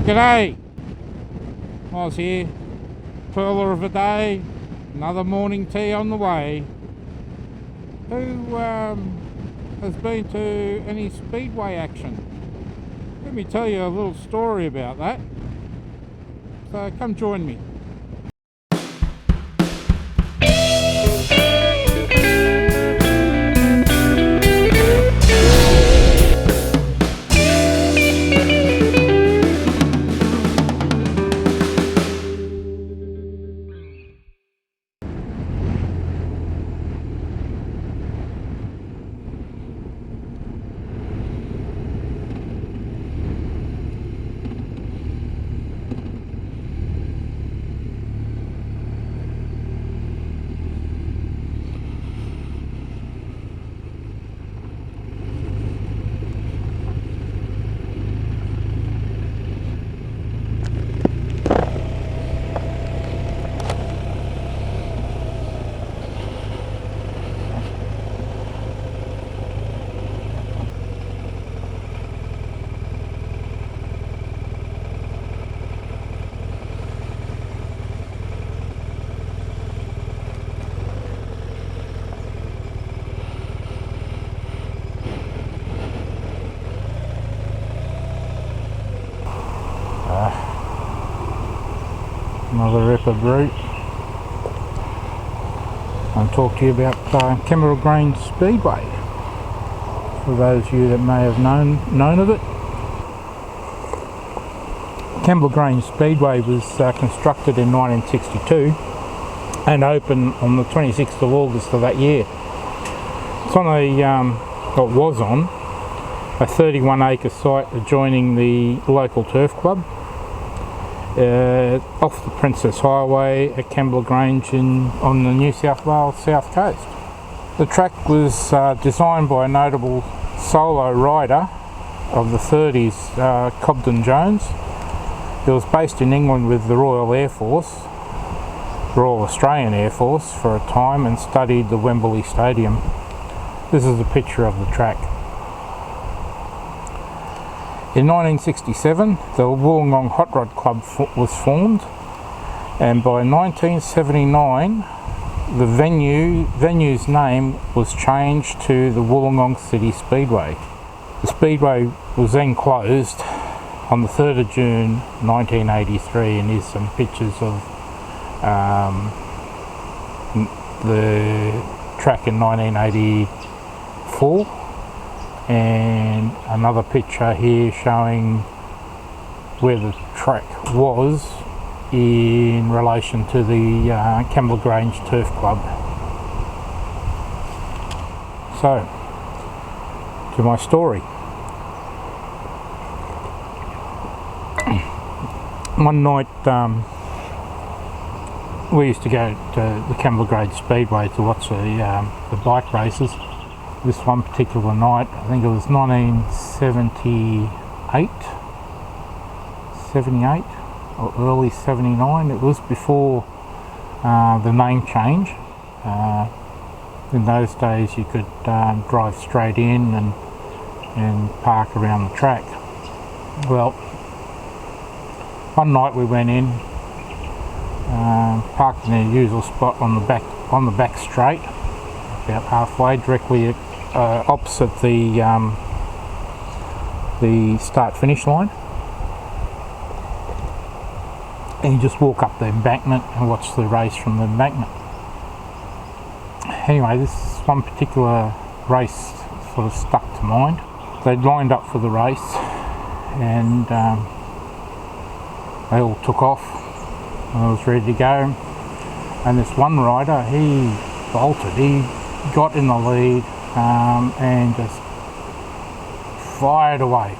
G'day, Oz here, pearler of a day, another morning tea on the way. Who has been to any speedway action? Let me tell you a little story about that, so come join me. Another Ep4 route. I'll talk to you about Kembla Grange Speedway, for those of you that may have known of it. Kembla Grange Speedway was constructed in 1962 and opened on the 26th of August of that year. It's on it was on a 31 acre site adjoining the local turf club. Off the Princess Highway at Kembla Grange on the New South Wales South Coast. The track was designed by a notable solo rider of the 30s, Cobden Jones. He was based in England with the Royal Australian Airforce for a time and studied the Wembley Stadium. This is a picture of the track. In 1967, the Wollongong Hot Rod Club was formed, and by 1979, the venue's name was changed to the Wollongong City Speedway. The Speedway was then closed on the 3rd of June 1983, and here's some pictures of the track in 1984. And another picture here showing where the track was in relation to the Kembla Grange Turf Club. So, to my story. One night we used to go to the Kembla Grange Speedway to watch the bike races. This one particular night, I think it was 1978, or early 79. It was before the name change. In those days you could drive straight in and park around the track. Well, one night we went in, parked in the usual spot on the back straight, about halfway, directly opposite the start-finish line, and you just walk up the embankment and watch the race from the embankment. Anyway, this one particular race sort of stuck to mind. They'd lined up for the race, and they all took off. I was ready to go, and this one rider, he bolted. He got in the lead and just fired away.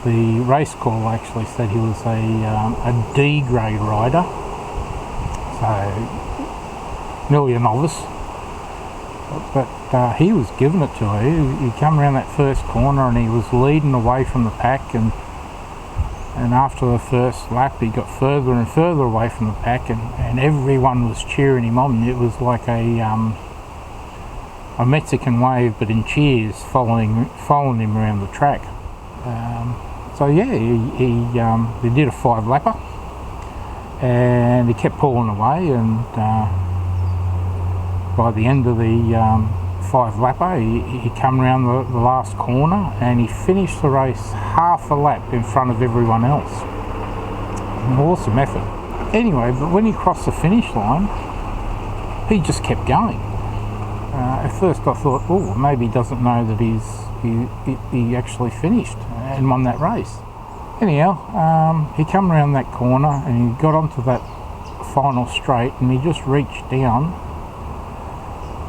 The race call actually said he was a D grade rider, so nearly a novice, but he was giving it to her. He come around that first corner and he was leading away from the pack, and after the first lap he got further and further away from the pack, and everyone was cheering him on. It was like a Mexican wave, but in cheers, following him around the track. So yeah, he did a 5-lapper, and he kept pulling away, and by the end of the 5-lapper, he come around the last corner, and he finished the race half a lap in front of everyone else. An awesome effort. Anyway, but when he crossed the finish line, he just kept going. At first I thought, oh, maybe he doesn't know that he actually finished and won that race. Anyhow, he come around that corner and he got onto that final straight, and he just reached down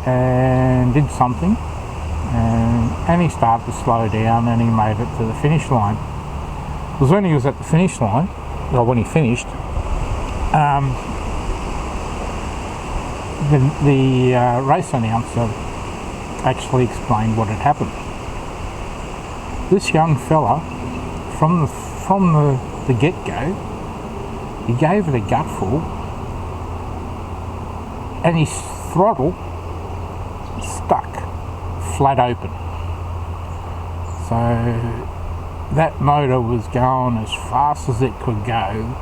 and did something, and he started to slow down, and he made it to the finish line. It was when he was at the finish line, or when he finished, the race announcer actually explained what had happened. This young fella, from the get-go, he gave it a gutful, and his throttle stuck flat open. So that motor was going as fast as it could go,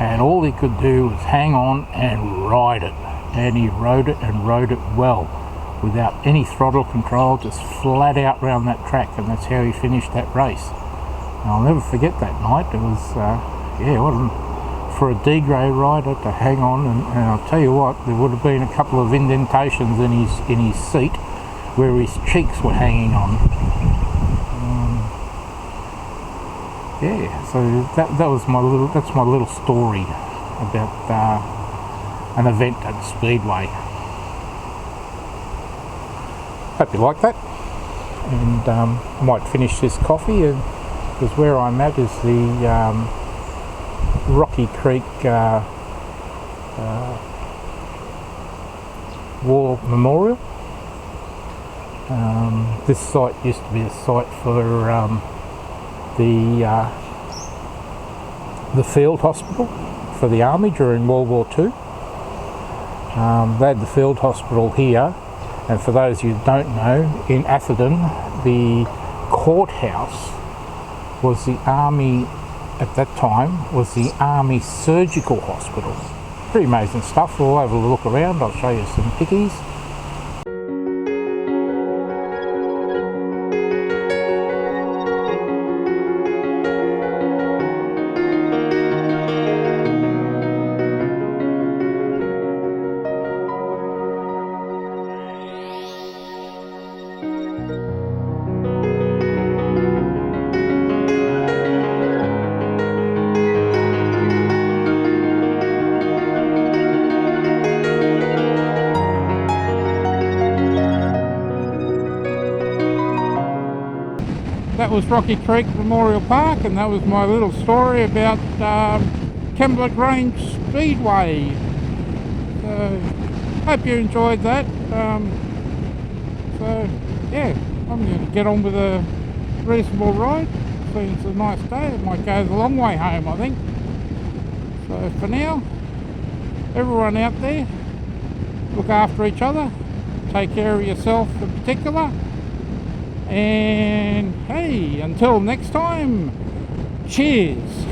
and all he could do was hang on and ride it. And he rode it and rode it well, without any throttle control, just flat out round that track, and that's how he finished that race. And I'll never forget that night. It was, for a D-grade rider to hang on, and I'll tell you what, there would have been a couple of indentations in his seat where his cheeks were hanging on. So that was that's my little story about an event at the Speedway. Hope you like that, and I might finish this coffee, because where I'm at is the Rocky Creek War Memorial. This site used to be a site for the field hospital for the army during World War II. They had the field hospital here, and for those who don't know, in Atherton, the courthouse was the army, at that time, was the army surgical hospital. Pretty amazing stuff. We'll have a look around, I'll show you some pickies. That was Rocky Creek Memorial Park, and that was my little story about Kembla Grange Speedway. So, hope you enjoyed that. So, yeah, I'm going to get on with a reasonable ride. Seems it's a nice day. It might go the long way home, I think. So, for now, everyone out there, look after each other. Take care of yourself in particular. And hey, until next time, cheers.